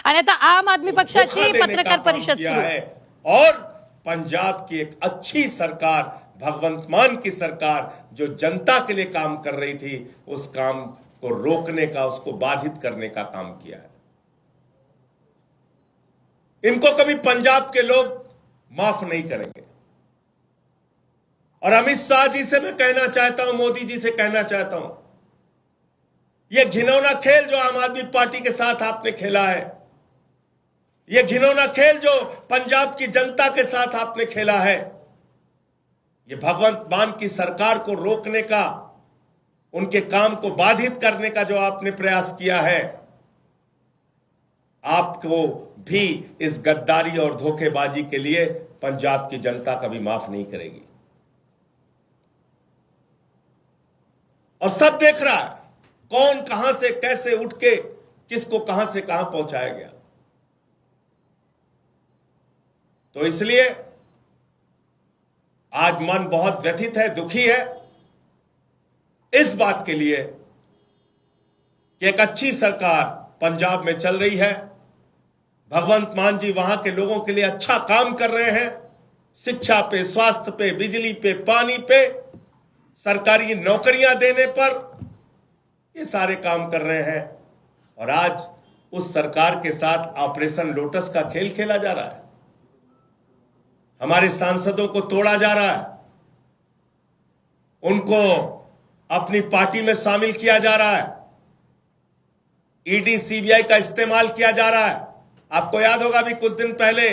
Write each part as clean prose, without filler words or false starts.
आणि आता आम आदमी पक्षाची पत्रकार परिषद सुरू है और पंजाब की एक अच्छी सरकार, भगवंत मान की सरकार जो जनता के लिए काम कर रही थी, उस काम को रोकने का, उसको बाधित करने का काम किया है। इनको कभी पंजाब के लोग माफ नहीं करेंगे। और अमित शाह जी से मैं कहना चाहता हूं, मोदी जी से कहना चाहता हूं, यह घिनौना खेल जो आम आदमी पार्टी के साथ आपने खेला है, यह घिनौना खेल जो पंजाब की जनता के साथ आपने खेला है, यह भगवंत मान की सरकार को रोकने का, उनके काम को बाधित करने का जो आपने प्रयास किया है, आपको भी इस गद्दारी और धोखेबाजी के लिए पंजाब की जनता कभी माफ नहीं करेगी। और सब देख रहा है कौन कहां से कैसे उठ के किसको कहां से कहां पहुंचाया गया। तो इसलिए आज मन बहुत व्यथित है, दुखी है इस बात के लिए कि एक अच्छी सरकार पंजाब में चल रही है, भगवंत मान जी वहां के लोगों के लिए अच्छा काम कर रहे हैं, शिक्षा पे, स्वास्थ्य पे, बिजली पे, पानी पे, सरकारी नौकरियां देने पर, ये सारे काम कर रहे हैं। और आज उस सरकार के साथ ऑपरेशन लोटस का खेल खेला जा रहा है, हमारे सांसदों को तोड़ा जा रहा है, उनको अपनी पार्टी में शामिल किया जा रहा है, ईडी सीबीआई का इस्तेमाल किया जा रहा है। आपको याद होगा भी कुछ दिन पहले,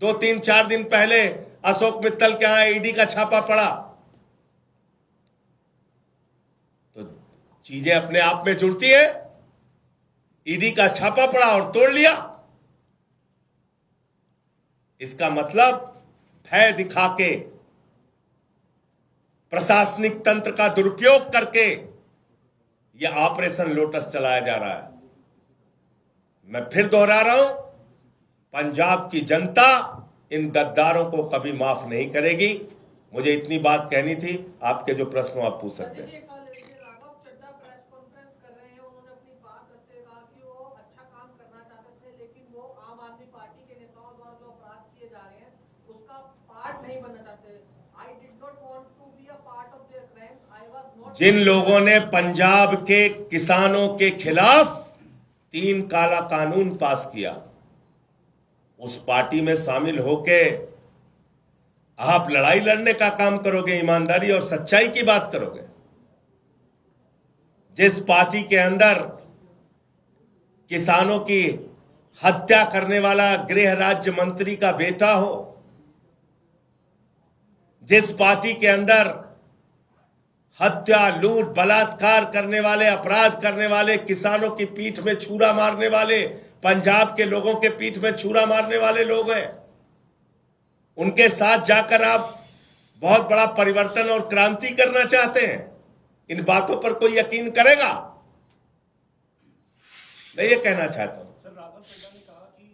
2-3-4 दिन पहले अशोक मित्तल के यहां ईडी का छापा पड़ा। तो चीजें अपने आप में जुड़ती है, ईडी का छापा पड़ा और तोड़ लिया। इसका मतलब भय दिखा के, प्रशासनिक तंत्र का दुरुपयोग करके यह ऑपरेशन लोटस चलाया जा रहा है। मैं फिर दोहरा रहा हूं, पंजाब की जनता इन गद्दारों को कभी माफ नहीं करेगी। मुझे इतनी बात कहनी थी। आपके जो प्रश्न आप पूछ सकते हैं। जिन लोगों ने पंजाब के किसानों के खिलाफ 3 काला कानून पास किया, उस पार्टी में शामिल होके आप लड़ाई लड़ने का काम करोगे, ईमानदारी और सच्चाई की बात करोगे। जिस पार्टी के अंदर किसानों की हत्या करने वाला गृह राज्य मंत्री का बेटा हो, जिस पार्टी के अंदर हत्या, लूट, बलात्कार करने वाले, अपराध करने वाले, किसानों की पीठ में छुरा मारने वाले, पंजाब के लोगों के पीठ में छुरा मारने वाले लोग हैं, उनके साथ जाकर आप बहुत बड़ा परिवर्तन और क्रांति करना चाहते हैं। इन बातों पर कोई यकीन करेगा? मैं ये कहना चाहता हूं। सर, राघव चड्ढा ने कहा कि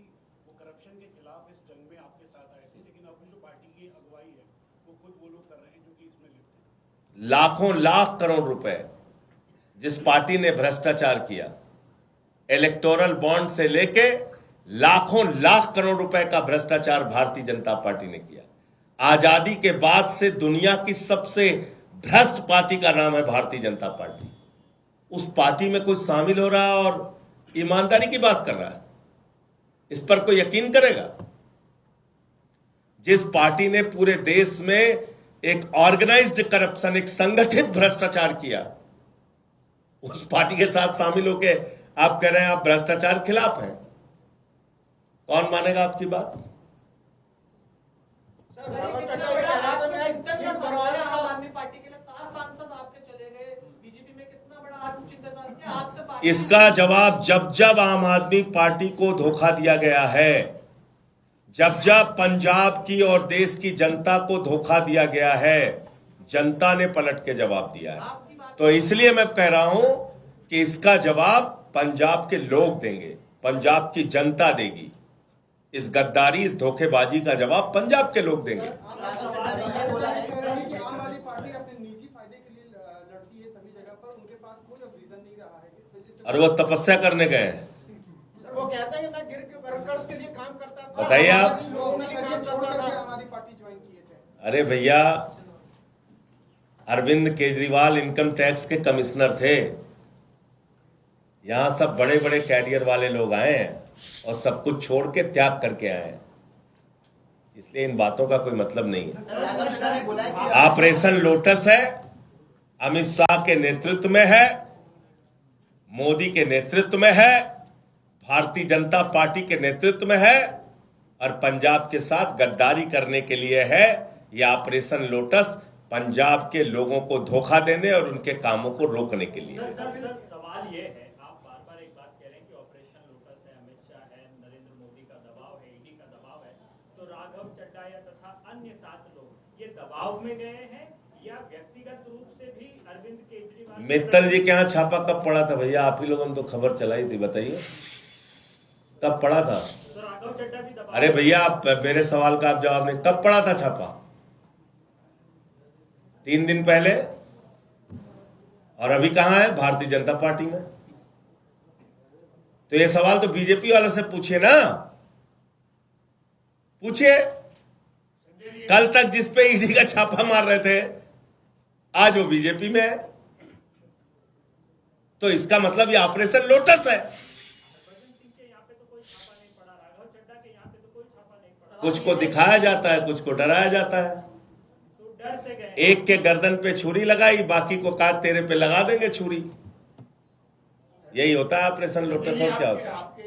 वो करप्शन के खिलाफ इस जंग में आपके साथ आए थे, लेकिन अपनी जो पार्टी की अगुवाई है वो खुद वो लोग कर रहे हैं जो कि इसमें लिप्त हैं। लाखों लाख करोड़ रुपए जिस पार्टी ने भ्रष्टाचार किया, इलेक्टोरल बॉन्ड से लेके लाखों लाख करोड़ रुपए का भ्रष्टाचार भारतीय जनता पार्टी ने किया। आजादी के बाद से दुनिया की सबसे भ्रष्ट पार्टी का नाम है भारतीय जनता पार्टी। उस पार्टी में कोई शामिल हो रहा है और ईमानदारी की बात कर रहा है, इस पर कोई यकीन करेगा? जिस पार्टी ने पूरे देश में एक ऑर्गेनाइज्ड करप्शन, एक संगठित भ्रष्टाचार किया, उस पार्टी के साथ शामिल होके आप कह रहे हैं आप भ्रष्टाचार खिलाफ हैं। कौन मानेगा आपकी बात? इसका जवाब जब जब आम आदमी पार्टी को धोखा दिया गया है, जब जब पंजाब की और देश की जनता को धोखा दिया गया है, जनता ने पलट के जवाब दिया है। तो इसलिए मैं कह रहा हूं कि इसका जवाब पंजाब के लोग देंगे, पंजाब की जनता देगी। इस गद्दारी, इस धोखेबाजी का जवाब पंजाब के लोग देंगे। और वो तपस्या करने गए हैं। कहते हैं कि मैं गिर के वर्कर्स के लिए काम करता था। बताइए आप। लोगों के लिए काम करता था। हमारी पार्टी ज्वाइन किए थे। अरे भैया, अरविंद केजरीवाल इनकम टैक्स के कमिश्नर थे। यहां सब बड़े बड़े कैरियर वाले लोग आए हैं और सब कुछ छोड़ के त्याग करके आए हैं, इसलिए इन बातों का कोई मतलब नहीं है। ऑपरेशन लोटस है, अमित शाह के नेतृत्व में है, मोदी के नेतृत्व में है, भारतीय जनता पार्टी के नेतृत्व में है और पंजाब के साथ गद्दारी करने के लिए है। यह ऑपरेशन लोटस पंजाब के लोगों को धोखा देने और उनके कामों को रोकने के लिए है। सवाल ये है, आप बार बार एक बात कह रहे हैं कि ऑपरेशन लोटस है, अमित शाह है, नरेंद्र मोदी का दबाव है, ईडी का दबाव है, तो राघव चड्ढा या तथा अन्य 7 लोग ये दबाव में गए हैं या व्यक्तिगत रूप से भी अरविंद केजरीवाल? मित्तल जी के यहाँ छापा कब पड़ा था भैया? आप ही लोगों ने तो खबर चलाई थी, बताइए कब पड़ा था? तो राघव चड्ढा भी दबाव? अरे भैया, आप मेरे सवाल का आप जवाब नहीं, कब पड़ा था छापा? 3 दिन पहले। और अभी कहां है? भारतीय जनता पार्टी में। तो ये सवाल तो बीजेपी वालों से पूछिए ना, पूछिए। कल तक जिस पे ईडी का छापा मार रहे थे, आज वो बीजेपी में है। तो इसका मतलब ये ऑपरेशन लोटस है। कुछ को दिखाया जाता है, कुछ को डराया जाता है। डर से गए? एक के गर्दन पे छुरी लगाई, बाकी को कहा तेरे पे लगा देंगे छुरी। यही होता है ऑपरेशन लोटस। और क्या होता है? आपके